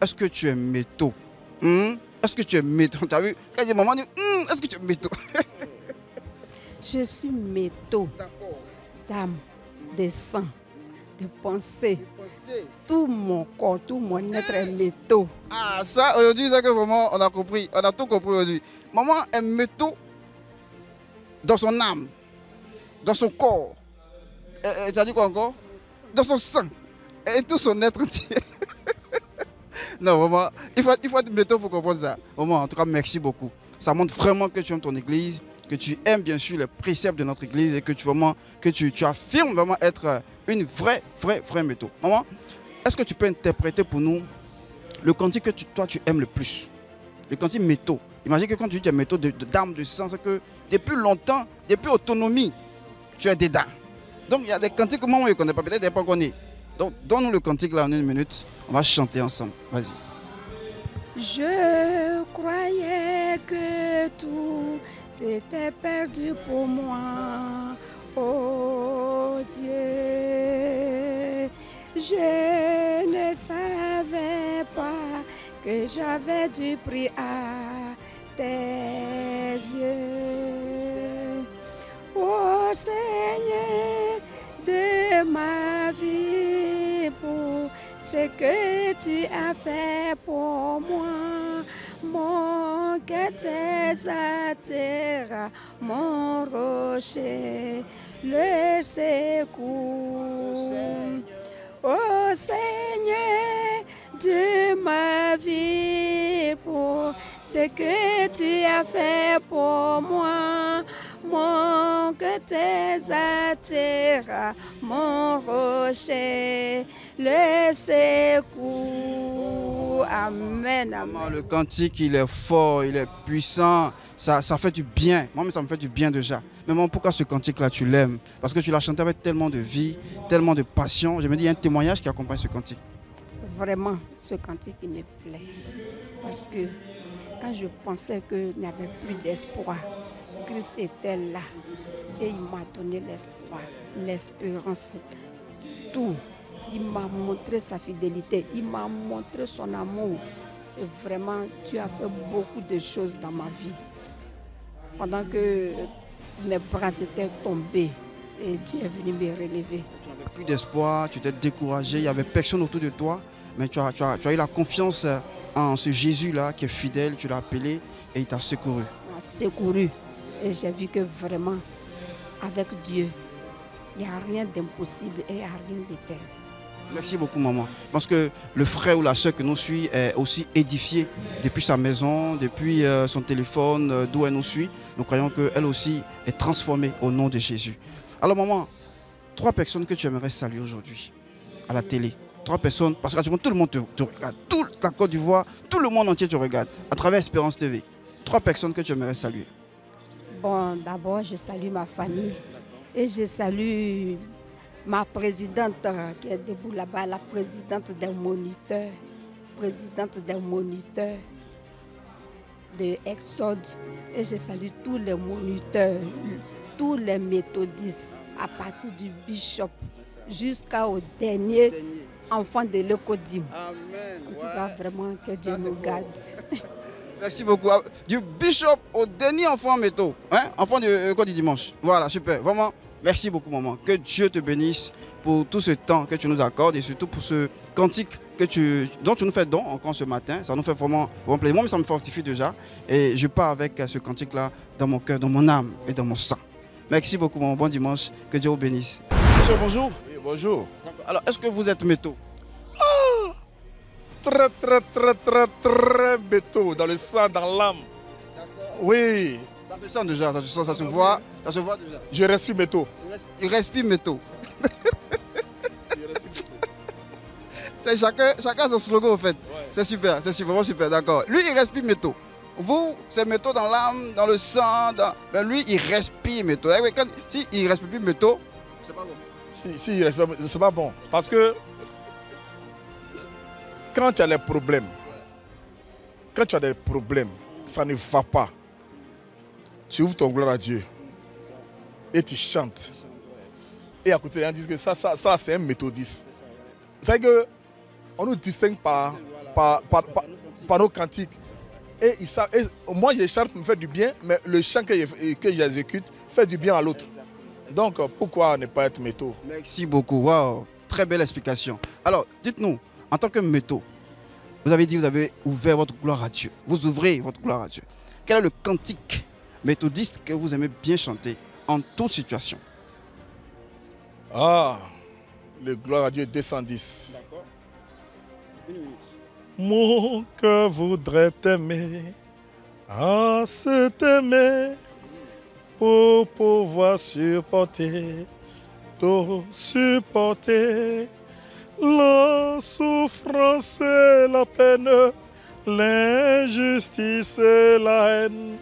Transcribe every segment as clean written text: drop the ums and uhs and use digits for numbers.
est-ce que tu es métaux? Est-ce que tu es métaux? Tu as vu? Quand il dit maman, dit, est-ce que tu es métaux? Je suis métaux d'âme, de sang, de pensée. Tout mon corps, tout mon être est métaux. Ah, ça, aujourd'hui, c'est que vraiment, on a compris. On a tout compris aujourd'hui. Maman est métaux dans son âme, dans son corps. Tu as dit quoi encore? Dans son sang. Et tout son être entier. Non, vraiment, il faut être métaux pour comprendre ça. Vraiment, en tout cas, merci beaucoup. Ça montre vraiment que tu aimes ton église, que tu aimes bien sûr les préceptes de notre église et que tu affirmes vraiment être une vraie métaux. Maman, est-ce que tu peux interpréter pour nous le cantique que toi tu aimes le plus? Le cantique métaux. Imagine que quand tu dis métaux d'âme, de sang, c'est que depuis longtemps, depuis autonomie, tu es dedans. Donc il y a des cantiques que moi je ne connais pas, peut-être pas qu'on est. Donc donne-nous le cantique là en 1 minute, on va chanter ensemble. Vas-y. Je croyais que tout était perdu pour moi, oh Dieu. Je ne savais pas que j'avais du prix à tes yeux. Oh Seigneur de ma vie, pour ce que tu as fait pour moi, mon cœur t'exaltera, mon rocher, le secours. Oh Seigneur de ma vie, pour ce que tu as fait pour moi, mon cœur t'exaltera, mon rocher, le secours. Amen, amen. Le cantique, il est fort, il est puissant, ça fait du bien. Moi, ça me fait du bien déjà. Mais maman, pourquoi ce cantique-là, tu l'aimes? Parce que tu l'as chanté avec tellement de vie, tellement de passion. Je me dis, il y a un témoignage qui accompagne ce cantique. Vraiment, ce cantique, il me plaît. Parce que quand je pensais qu'il n'y avait plus d'espoir, Christ était là et il m'a donné l'espoir, l'espérance, tout. Il m'a montré sa fidélité, il m'a montré son amour. Et vraiment, tu as fait beaucoup de choses dans ma vie. Pendant que mes bras étaient tombés et tu es venu me relever. Tu n'avais plus d'espoir, tu étais découragé, il n'y avait personne autour de toi. Mais tu as eu la confiance en ce Jésus-là qui est fidèle, tu l'as appelé et il t'a secouru. Il m'a secouru. Et j'ai vu que vraiment, avec Dieu, il n'y a rien d'impossible et il n'y a rien d'éternel. Merci beaucoup, maman. Parce que le frère ou la soeur que nous suit est aussi édifié depuis sa maison, depuis son téléphone, d'où elle nous suit. Nous croyons qu'elle aussi est transformée au nom de Jésus. Alors, maman, 3 personnes que tu aimerais saluer aujourd'hui à la télé. 3 personnes, parce que tout le monde te regarde. Toute la Côte d'Ivoire, tout le monde entier te regarde à travers Espérance TV. 3 personnes que tu aimerais saluer. Bon, d'abord, je salue ma famille et je salue ma présidente qui est debout là-bas, la présidente des moniteurs de Exode. Et je salue tous les moniteurs, tous les méthodistes, à partir du bishop jusqu'au dernier enfant de l'Ecodim. Amen. En tout cas, vraiment, que Dieu nous garde. Merci beaucoup. Du bishop au dernier enfant métaux, enfant de quoi du dimanche. Voilà, super. Vraiment, merci beaucoup, maman. Que Dieu te bénisse pour tout ce temps que tu nous accordes et surtout pour ce cantique dont tu nous fais don encore ce matin. Ça nous fait vraiment plaisir. Moi, ça me fortifie déjà. Et je pars avec ce cantique-là dans mon cœur, dans mon âme et dans mon sang. Merci beaucoup, maman. Bon dimanche. Que Dieu vous bénisse. Monsieur, bonjour. Oui, bonjour. Alors, est-ce que vous êtes métaux? Très métaux, dans le sang, dans l'âme. Oui. Ça se sent déjà, ça se voit déjà. Je respire métaux. Il respire métaux. C'est chacun son slogan, en fait. Ouais. C'est super, vraiment super, d'accord. Lui, il respire métaux. Vous, c'est métaux dans l'âme, dans le sang. Ben lui, il respire métaux. Si il ne respire plus métaux, c'est pas bon. Si il respire, c'est pas bon. Parce que quand tu as des problèmes, ça ne va pas. Tu ouvres ton gloire à Dieu et tu chantes. Et à côté, on dit que ça c'est un méthodiste. C'est que on nous distingue par par nos cantiques. Et moi, je chante pour me faire du bien, mais le chant que j'exécute fait du bien à l'autre. Donc, pourquoi ne pas être métaux? Merci beaucoup. Wow. Très belle explication. Alors, dites-nous, en tant que métaux, vous avez dit que vous avez ouvert votre gloire à Dieu. Vous ouvrez votre gloire à Dieu. Quel est le cantique méthodiste que vous aimez bien chanter en toute situation? Ah, le gloire à Dieu 210. D'accord. Une minute. Mon cœur voudrait t'aimer, se t'aimer, pour pouvoir supporter, tout supporter, la souffrance et la peine, l'injustice et la haine.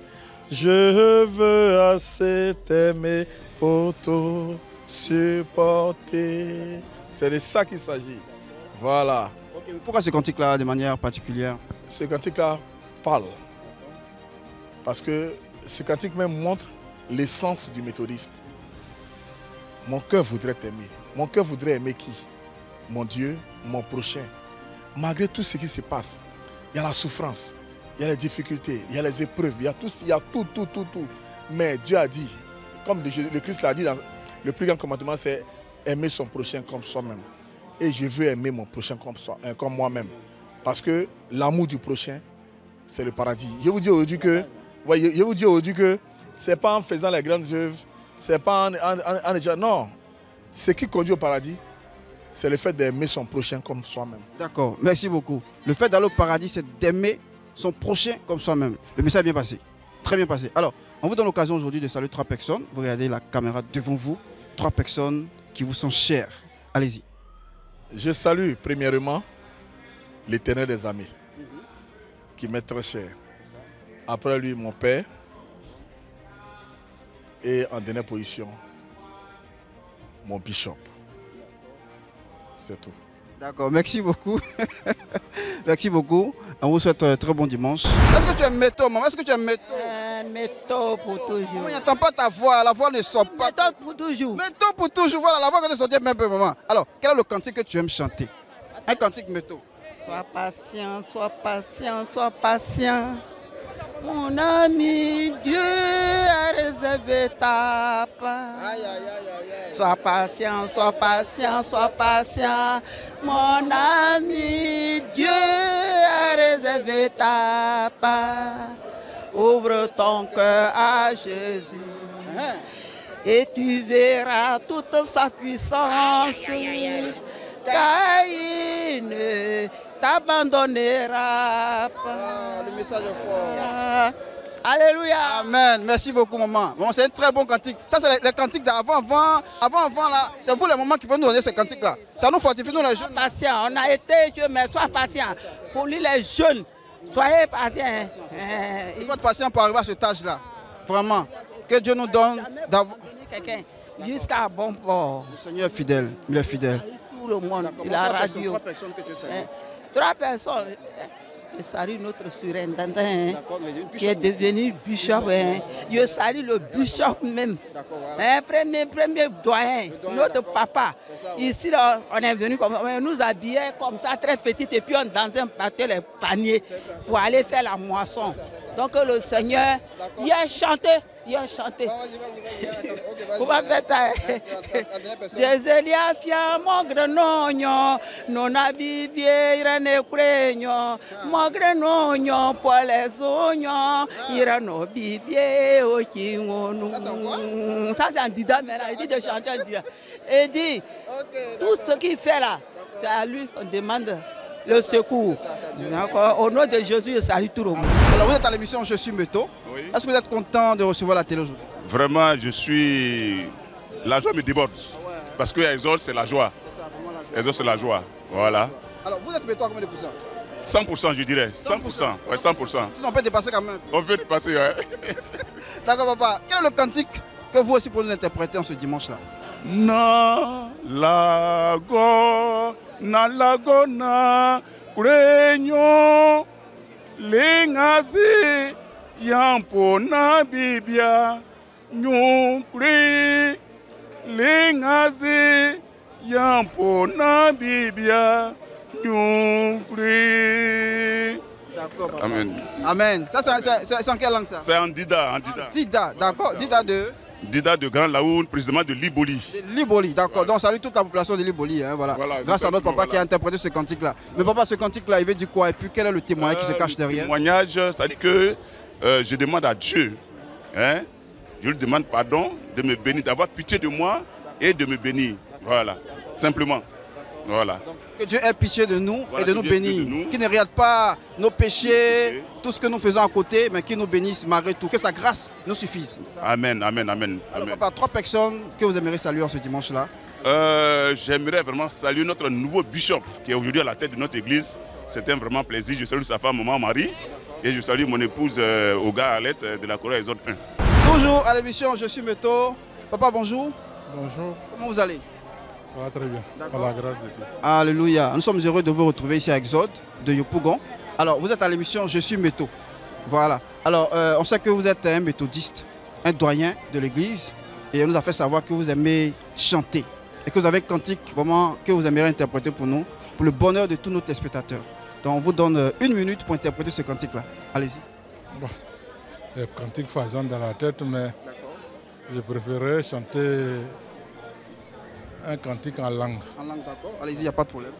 Je veux assez t'aimer pour tout supporter. C'est de ça qu'il s'agit. Voilà. Okay, pourquoi ce cantique-là de manière particulière? Ce cantique-là parle. Parce que ce cantique même montre l'essence du méthodiste. Mon cœur voudrait t'aimer. Mon cœur voudrait aimer qui? Mon Dieu, mon prochain. Malgré tout ce qui se passe, il y a la souffrance, il y a les difficultés, il y a les épreuves, il y a tout. Mais Dieu a dit, comme le Christ l'a dit, dans le plus grand commandement, c'est aimer son prochain comme soi-même. Et je veux aimer mon prochain comme moi-même. Parce que l'amour du prochain, c'est le paradis. Je vous dis aujourd'hui que ce n'est pas en faisant les grandes œuvres, ce n'est pas en disant non. Ce qui conduit au paradis, c'est le fait d'aimer son prochain comme soi-même. D'accord, merci beaucoup. Le fait d'aller au paradis, c'est d'aimer son prochain comme soi-même. Le message est bien passé, très bien passé. Alors, on vous donne l'occasion aujourd'hui de saluer 3 personnes. Vous regardez la caméra devant vous, 3 personnes qui vous sont chères. Allez-y. Je salue premièrement l'Éternel des armées, qui m'est très cher. Après lui, mon père. Et en dernière position, mon bishop. C'est tout. D'accord, merci beaucoup. Merci beaucoup. On vous souhaite un très bon dimanche. Est-ce que tu es métaux, maman? Est-ce que tu es métaux? Métaux pour toujours. On n'entend pas ta voix, la voix ne sort pas. Métaux pour toujours. Métaux pour toujours, voilà, la voix que tu sortais même peu, maman. Alors, quel est le cantique que tu aimes chanter? Un cantique métaux. Sois patient, sois patient, sois patient. Mon ami, Dieu a réservé ta part. Sois patient, sois patient, sois patient. Mon ami, Dieu a réservé ta part. Ouvre ton cœur à Jésus et tu verras toute sa puissance. Car il ne t'abandonnera pas. Le message est fort. Alléluia. Amen. Merci beaucoup, maman. Maman, c'est un très bon cantique. Ça, c'est les cantiques d'avant, là. C'est vous, les mamans, qui peuvent nous donner ce cantique-là. Ça nous fortifie, nous, les jeunes. Patient. On a été Dieu, mais sois patient. Pour lui, les jeunes, soyez patients. Il faut être patient pour arriver à cet âge-là. Vraiment. Que Dieu nous donne d'avoir. Quelqu'un jusqu'à bon port. Le Seigneur est fidèle. Il est fidèle. Tout le monde, il a radio. 3 personnes que tu sais. 3 personnes. Je salue notre surintendant qui est devenu bishop. Je salue le bishop même. Premier doyen, notre papa. Ici, là, on est venu comme on nous habillait comme ça, très petite, et puis on dansait, on battait les paniers pour aller faire la moisson. Donc le Seigneur, il a chanté. Il a chanté. On va faire ça. Des Eliafia, mon grenogno, non abibie, irane cregno, mon grenogno, pour les oignons, irano bibie, au kingonou. Ça, c'est un dida, mais il dit de chanter un Dieu. Et dit, tout ce qu'il fait là, c'est à lui qu'on demande le secours. Au nom de Jésus, je salue tout le monde. Alors, vous êtes à l'émission Je suis métaux. Oui. Est-ce que vous êtes content de recevoir la télé aujourd'hui? Vraiment, je suis... La joie me déborde. Parce que Exode, c'est la joie. Exode, c'est la joie. Voilà. Alors, vous êtes métaux à combien de pourcents? 100%, je dirais. 100%. Ouais, 100%. Sinon, on peut dépasser quand même. On peut dépasser, ouais. D'accord, papa. Quel est le cantique que vous aussi pouvez nous interpréter en ce dimanche-là? Na lago, na kurenyo, lengazi, yampo na bibia, nyukri, lengazi, yampo na bibia, nous prie. D'accord, papa. Amen. Amen. Ça, c'est en quelle langue ça? C'est en Dida. En Dida. Dida, d'accord. Dida de Dida de Grand Laoun, précisément de Liboli. Liboli, d'accord. Donc, salut toute la population de Liboli. Hein, voilà. Grâce à notre papa qui a interprété ce cantique-là. Mais papa, ce cantique-là, il veut dire quoi? Et puis, quel est le témoignage qui se cache derrière? Le témoignage, ça dit que je demande à Dieu, hein, je lui demande pardon de me bénir, d'avoir pitié de moi et de me bénir. Voilà, simplement. Voilà. Donc, que Dieu ait pitié de nous Voilà, et de nous Dieu ait pitié bénir. de nous. Qu'il ne regarde pas nos péchés, tout ce que nous faisons à côté, mais qu'il nous bénisse malgré tout. Que sa grâce nous suffise. Amen, amen, amen. Alors, Amen. papa, 3 personnes que vous aimeriez saluer en ce dimanche-là. J'aimerais vraiment saluer notre nouveau bishop qui est aujourd'hui à la tête de notre église. C'était vraiment plaisir. Je salue sa femme, maman Marie. Et je salue mon épouse Oga Alette de la Corée zone 1. Toujours à l'émission Je suis Meto. Papa, bonjour. Bonjour, Comment vous allez? ça va très bien, D'accord. par la grâce de Dieu. Alléluia. Nous sommes heureux de vous retrouver ici à Exode de Yopougon. Alors, vous êtes à l'émission Je suis Meto. Voilà. Alors, on sait que vous êtes un méthodiste, un doyen de l'église. Et on nous a fait savoir que vous aimez chanter. Et que vous avez un cantique vraiment que vous aimeriez interpréter pour nous, pour le bonheur de tous nos téléspectateurs. Donc, on vous donne 1 minute pour interpréter ce cantique-là. Allez-y. Bon, les cantiques foisonnent dans la tête, mais je préférerais chanter un cantique en langue. En langue, d'accord. Allez-y, il n'y a pas de problème.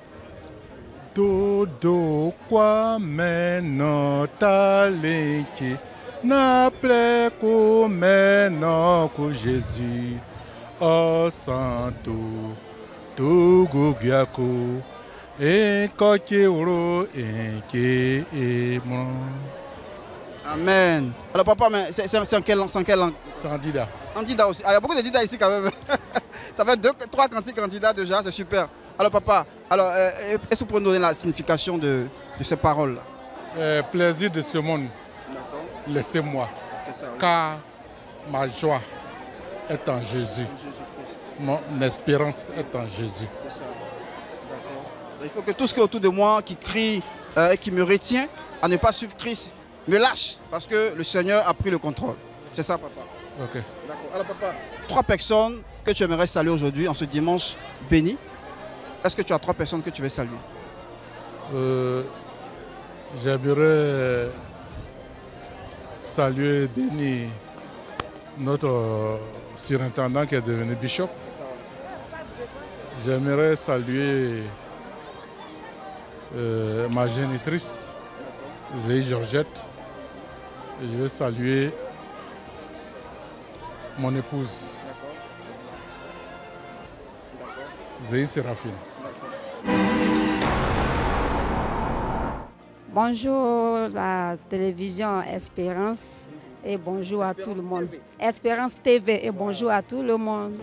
Dodo kwa meno talenki na pleko meno ko Jésus o santo togo giako e koke oro enke emon. Amen. Alors, papa, mais c'est en quelle langue? C'est en quelle langue? C'est en Dida. En Dida aussi. Ah, il y a beaucoup de Dida ici quand même. Ça fait 3 cantiques candidats déjà, c'est super. Alors papa, alors, est-ce que vous pouvez nous donner la signification de ces paroles-là? Plaisir de ce monde, laissez-moi, car ma joie est en Jésus. Mon espérance est en Jésus. Il faut que tout ce qui est autour de moi, qui crie et qui me retient à ne pas suivre Christ, me lâche, parce que le Seigneur a pris le contrôle. C'est ça, papa. Ok. D'accord. Alors papa, 3 personnes que tu aimerais saluer aujourd'hui, en ce dimanche béni. Est-ce que tu as 3 personnes que tu veux saluer? J'aimerais saluer, bénir notre surintendant qui est devenu bishop. J'aimerais saluer ma génitrice, Zéhi Georgette. Et je vais saluer mon épouse, Zéhi Séraphine. Bonjour la télévision Espérance et bonjour à tout le monde. Espérance TV et bonjour à tout le monde.